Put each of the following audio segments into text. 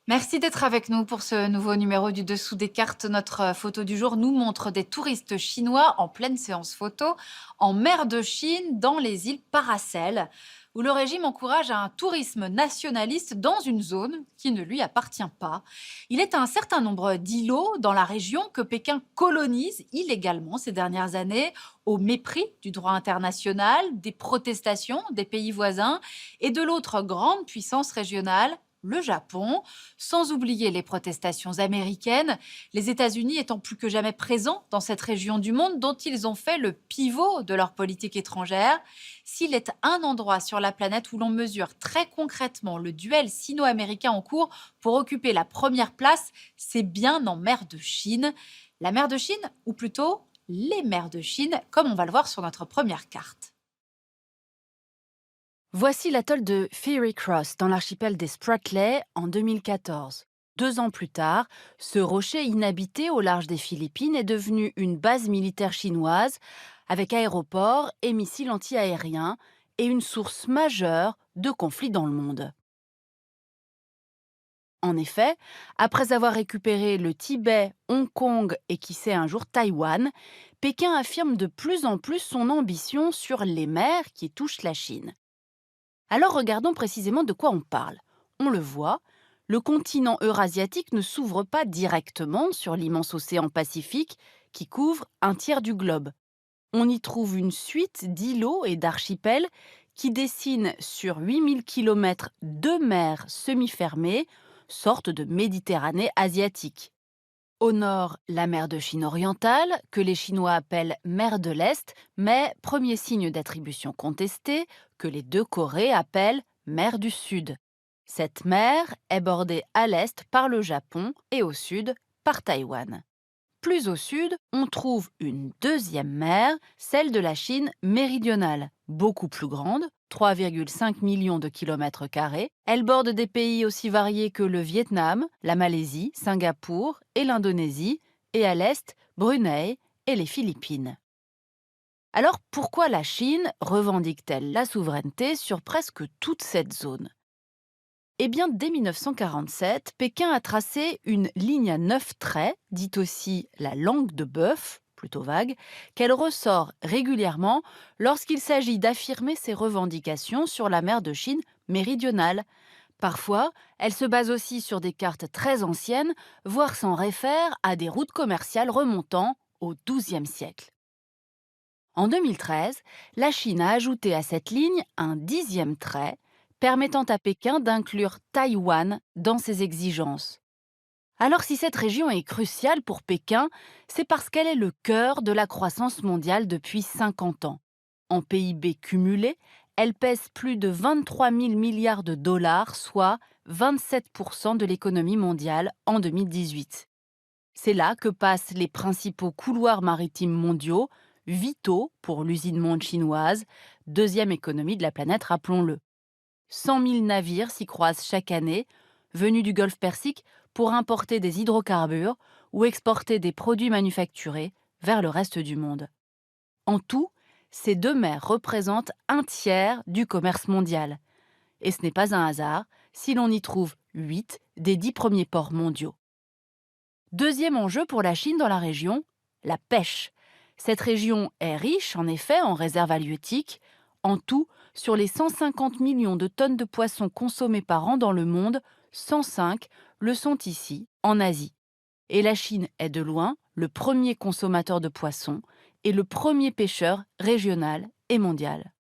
Merci d'être avec nous pour ce nouveau numéro du Dessous des cartes. Notre photo du jour nous montre des touristes chinois en pleine séance photo en mer de Chine, dans les îles Paracel, où le régime encourage un tourisme nationaliste dans une zone qui ne lui appartient pas. Il est un certain nombre d'îlots dans la région que Pékin colonise illégalement ces dernières années, au mépris du droit international, des protestations des pays voisins et de l'autre grande puissance régionale, le Japon, sans oublier les protestations américaines, les États-Unis étant plus que jamais présents dans cette région du monde dont ils ont fait le pivot de leur politique étrangère. S'il est un endroit sur la planète où l'on mesure très concrètement le duel sino-américain en cours pour occuper la première place, c'est bien en mer de Chine. La mer de Chine, ou plutôt les mers de Chine, comme on va le voir sur notre première carte. Voici l'atoll de Fairy Cross dans l'archipel des Spratly en 2014. 2 ans plus tard, ce rocher inhabité au large des Philippines est devenu une base militaire chinoise avec aéroport et missiles anti-aériens et une source majeure de conflits dans le monde. En effet, après avoir récupéré le Tibet, Hong Kong et qui sait un jour Taïwan, Pékin affirme de plus en plus son ambition sur les mers qui touchent la Chine. Alors regardons précisément de quoi on parle. On le voit, le continent eurasiatique ne s'ouvre pas directement sur l'immense océan Pacifique qui couvre un tiers du globe. On y trouve une suite d'îlots et d'archipels qui dessinent sur 8 000 kilomètres de mers semi-fermées, sorte de Méditerranée asiatique. Au nord, la mer de Chine orientale, que les Chinois appellent mer de l'Est, mais premier signe d'attribution contestée, que les deux Corées appellent mer du Sud. Cette mer est bordée à l'est par le Japon et au sud par Taïwan. Plus au sud, on trouve une deuxième mer, celle de la Chine méridionale, beaucoup plus grande, 3,5 millions de kilomètres carrés. Elle borde des pays aussi variés que le Vietnam, la Malaisie, Singapour et l'Indonésie, et à l'est, Brunei et les Philippines. Alors pourquoi la Chine revendique-t-elle la souveraineté sur presque toute cette zone? Eh bien, dès 1947, Pékin a tracé une ligne à 9 traits, dite aussi la langue de bœuf, plutôt vague, qu'elle ressort régulièrement lorsqu'il s'agit d'affirmer ses revendications sur la mer de Chine méridionale. Parfois, elle se base aussi sur des cartes très anciennes, voire s'en réfère à des routes commerciales remontant au XIIe siècle. En 2013, la Chine a ajouté à cette ligne un 10e trait, permettant à Pékin d'inclure Taïwan dans ses exigences. Alors si cette région est cruciale pour Pékin, c'est parce qu'elle est le cœur de la croissance mondiale depuis 50 ans. En PIB cumulé, elle pèse plus de 23 000 milliards de dollars, soit 27% de l'économie mondiale en 2018. C'est là que passent les principaux couloirs maritimes mondiaux, vitaux pour l'usine monde chinoise, deuxième économie de la planète, rappelons-le. 100 000 navires s'y croisent chaque année, venus du Golfe Persique pour importer des hydrocarbures ou exporter des produits manufacturés vers le reste du monde. En tout, ces deux mers représentent un tiers du commerce mondial. Et ce n'est pas un hasard si l'on y trouve 8 des 10 premiers ports mondiaux. Deuxième enjeu pour la Chine dans la région, la pêche. Cette région est riche en effet en réserves halieutiques. En tout, sur les 150 millions de tonnes de poissons consommées par an dans le monde, 105 le sont ici, en Asie. Et la Chine est de loin le premier consommateur de poissons et le premier pêcheur régional et mondial.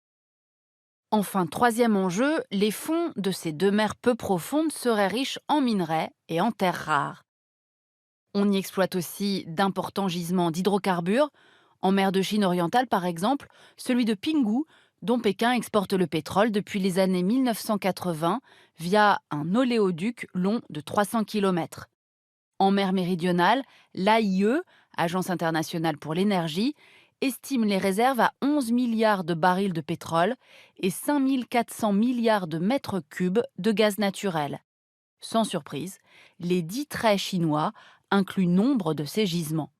Enfin, troisième enjeu, les fonds de ces deux mers peu profondes seraient riches en minerais et en terres rares. On y exploite aussi d'importants gisements d'hydrocarbures. En mer de Chine orientale, par exemple, celui de Pinghu, dont Pékin exporte le pétrole depuis les années 1980 via un oléoduc long de 300 km. En mer méridionale, l'AIE, Agence internationale pour l'énergie, estime les réserves à 11 milliards de barils de pétrole et 5 400 milliards de mètres cubes de gaz naturel. Sans surprise, les 10 traits chinois incluent nombre de ces gisements.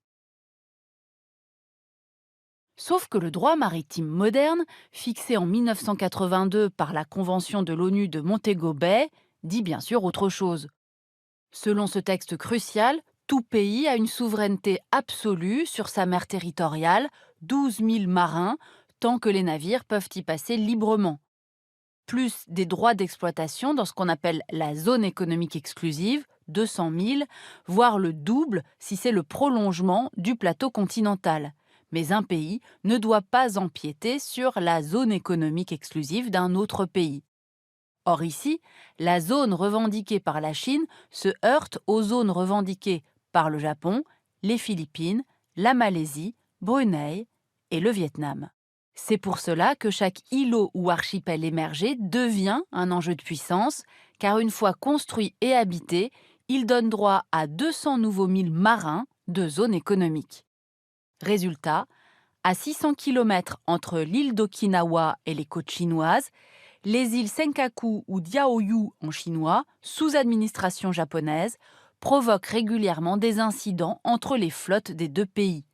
Sauf que le droit maritime moderne, fixé en 1982 par la Convention de l'ONU de Montego Bay, dit bien sûr autre chose. Selon ce texte crucial, tout pays a une souveraineté absolue sur sa mer territoriale, 12 000 marins, tant que les navires peuvent y passer librement, plus des droits d'exploitation dans ce qu'on appelle la zone économique exclusive, 200 000, voire le double si c'est le prolongement du plateau continental. Mais un pays ne doit pas empiéter sur la zone économique exclusive d'un autre pays. Or ici, la zone revendiquée par la Chine se heurte aux zones revendiquées par le Japon, les Philippines, la Malaisie, Brunei et le Vietnam. C'est pour cela que chaque îlot ou archipel émergé devient un enjeu de puissance, car une fois construit et habité, il donne droit à 200 nouveaux milles marins de zone économique. Résultat, à 600 km entre l'île d'Okinawa et les côtes chinoises, les îles Senkaku ou Diaoyu en chinois, sous administration japonaise, provoquent régulièrement des incidents entre les flottes des deux pays.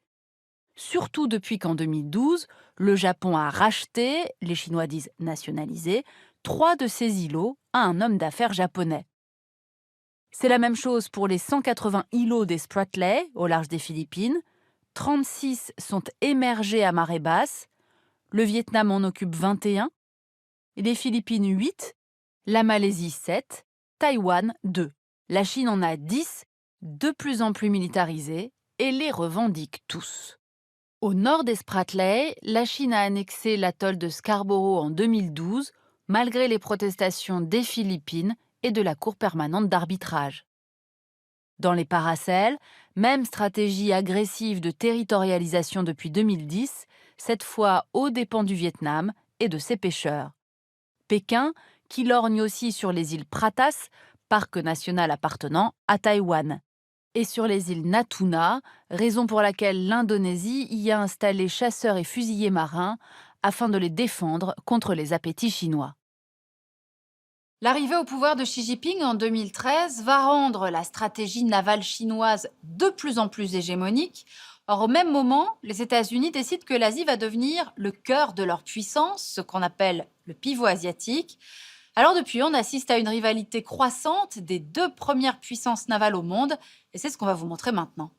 Surtout depuis qu'en 2012, le Japon a racheté, les Chinois disent nationalisé, 3 de ces îlots à un homme d'affaires japonais. C'est la même chose pour les 180 îlots des Spratly au large des Philippines. 36 sont émergés à marée basse, le Vietnam en occupe 21, les Philippines 8, la Malaisie 7, Taïwan 2. La Chine en a 10, de plus en plus militarisés, et les revendique tous. Au nord des Spratly, la Chine a annexé l'atoll de Scarborough en 2012, malgré les protestations des Philippines et de la Cour permanente d'arbitrage. Dans les Paracels, même stratégie agressive de territorialisation depuis 2010, cette fois aux dépens du Vietnam et de ses pêcheurs. Pékin, qui lorgne aussi sur les îles Pratas, parc national appartenant à Taïwan, et sur les îles Natuna, raison pour laquelle l'Indonésie y a installé chasseurs et fusiliers marins afin de les défendre contre les appétits chinois. L'arrivée au pouvoir de Xi Jinping en 2013 va rendre la stratégie navale chinoise de plus en plus hégémonique. Or, au même moment, les États-Unis décident que l'Asie va devenir le cœur de leur puissance, ce qu'on appelle le pivot asiatique. Alors depuis, on assiste à une rivalité croissante des deux premières puissances navales au monde, et c'est ce qu'on va vous montrer maintenant.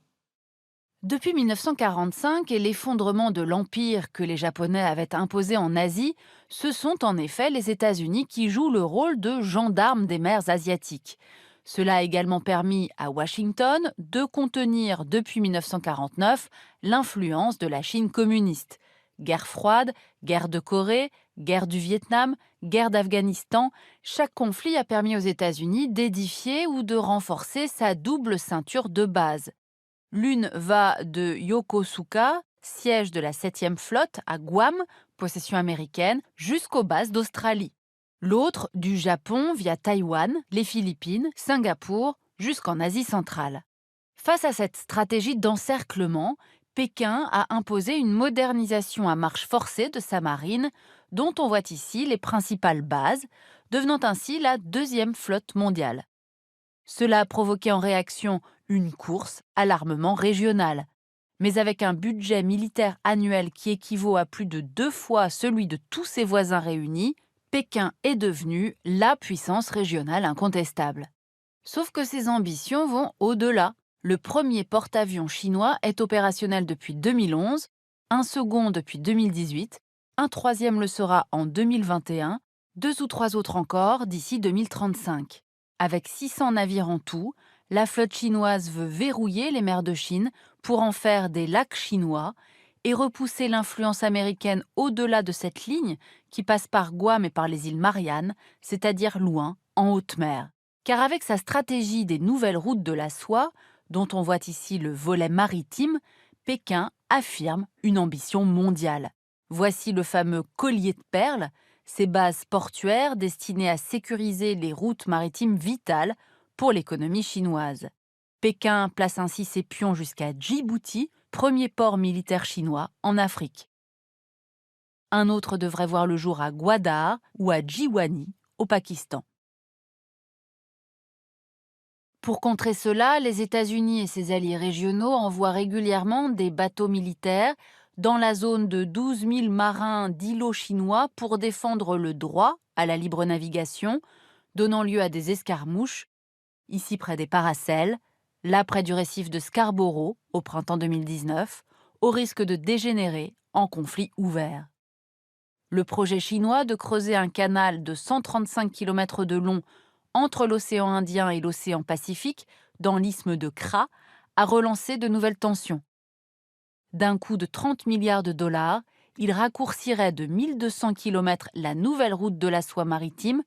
Depuis 1945 et l'effondrement de l'empire que les Japonais avaient imposé en Asie, ce sont en effet les États-Unis qui jouent le rôle de gendarmes des mers asiatiques. Cela a également permis à Washington de contenir depuis 1949 l'influence de la Chine communiste. Guerre froide, guerre de Corée, guerre du Vietnam, guerre d'Afghanistan, chaque conflit a permis aux États-Unis d'édifier ou de renforcer sa double ceinture de base. L'une va de Yokosuka, siège de la 7e flotte, à Guam, possession américaine, jusqu'aux bases d'Australie. L'autre du Japon via Taïwan, les Philippines, Singapour, jusqu'en Asie centrale. Face à cette stratégie d'encerclement, Pékin a imposé une modernisation à marche forcée de sa marine, dont on voit ici les principales bases, devenant ainsi la 2e flotte mondiale. Cela a provoqué en réaction une course à l'armement régional. Mais avec un budget militaire annuel qui équivaut à plus de 2 fois celui de tous ses voisins réunis, Pékin est devenu la puissance régionale incontestable. Sauf que ses ambitions vont au-delà. Le premier porte-avions chinois est opérationnel depuis 2011, un second depuis 2018, un troisième le sera en 2021, 2 ou 3 autres encore d'ici 2035. Avec 600 navires en tout, la flotte chinoise veut verrouiller les mers de Chine pour en faire des lacs chinois et repousser l'influence américaine au-delà de cette ligne qui passe par Guam et par les îles Mariannes, c'est-à-dire loin, en haute mer. Car avec sa stratégie des nouvelles routes de la soie, dont on voit ici le volet maritime, Pékin affirme une ambition mondiale. Voici le fameux collier de perles, ces bases portuaires destinées à sécuriser les routes maritimes vitales pour l'économie chinoise. Pékin place ainsi ses pions jusqu'à Djibouti, premier port militaire chinois en Afrique. Un autre devrait voir le jour à Gwadar ou à Jiwani, au Pakistan. Pour contrer cela, les États-Unis et ses alliés régionaux envoient régulièrement des bateaux militaires dans la zone de 12 000 marins d'îlots chinois pour défendre le droit à la libre navigation, donnant lieu à des escarmouches ici près des Paracels, là près du récif de Scarborough au printemps 2019, au risque de dégénérer en conflit ouvert. Le projet chinois de creuser un canal de 135 km de long entre l'océan Indien et l'océan Pacifique, dans l'isthme de Kra, a relancé de nouvelles tensions. D'un coût de 30 milliards de dollars, il raccourcirait de 1200 km la nouvelle route de la soie maritime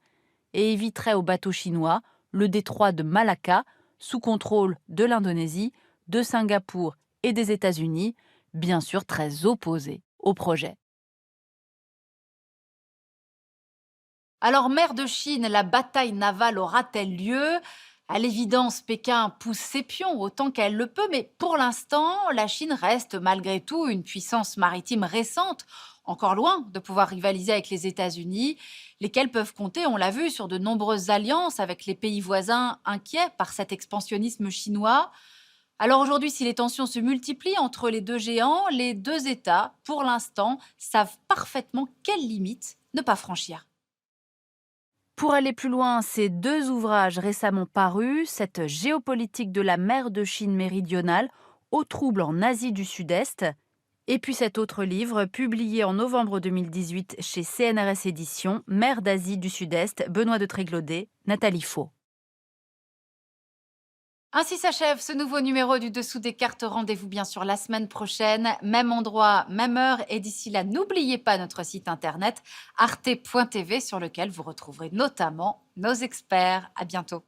et éviterait aux bateaux chinois le détroit de Malacca, sous contrôle de l'Indonésie, de Singapour et des États-Unis, bien sûr très opposés au projet. Alors, mer de Chine, la bataille navale aura-t-elle lieu? À l'évidence, Pékin pousse ses pions autant qu'elle le peut, mais pour l'instant, la Chine reste malgré tout une puissance maritime récente, encore loin de pouvoir rivaliser avec les États-Unis, lesquels peuvent compter, on l'a vu, sur de nombreuses alliances avec les pays voisins inquiets par cet expansionnisme chinois. Alors aujourd'hui, si les tensions se multiplient entre les deux géants, les deux États, pour l'instant, savent parfaitement quelles limites ne pas franchir. Pour aller plus loin, ces deux ouvrages récemment parus, cette géopolitique de la mer de Chine méridionale au trouble en Asie du Sud-Est, et puis cet autre livre publié en novembre 2018 chez CNRS Éditions, Mer d'Asie du Sud-Est, Benoît de Tréglaudet, Nathalie Faux. Ainsi s'achève ce nouveau numéro du Dessous des cartes. Rendez-vous bien sûr la semaine prochaine, même endroit, même heure. Et d'ici là, n'oubliez pas notre site internet arte.tv sur lequel vous retrouverez notamment nos experts. À bientôt.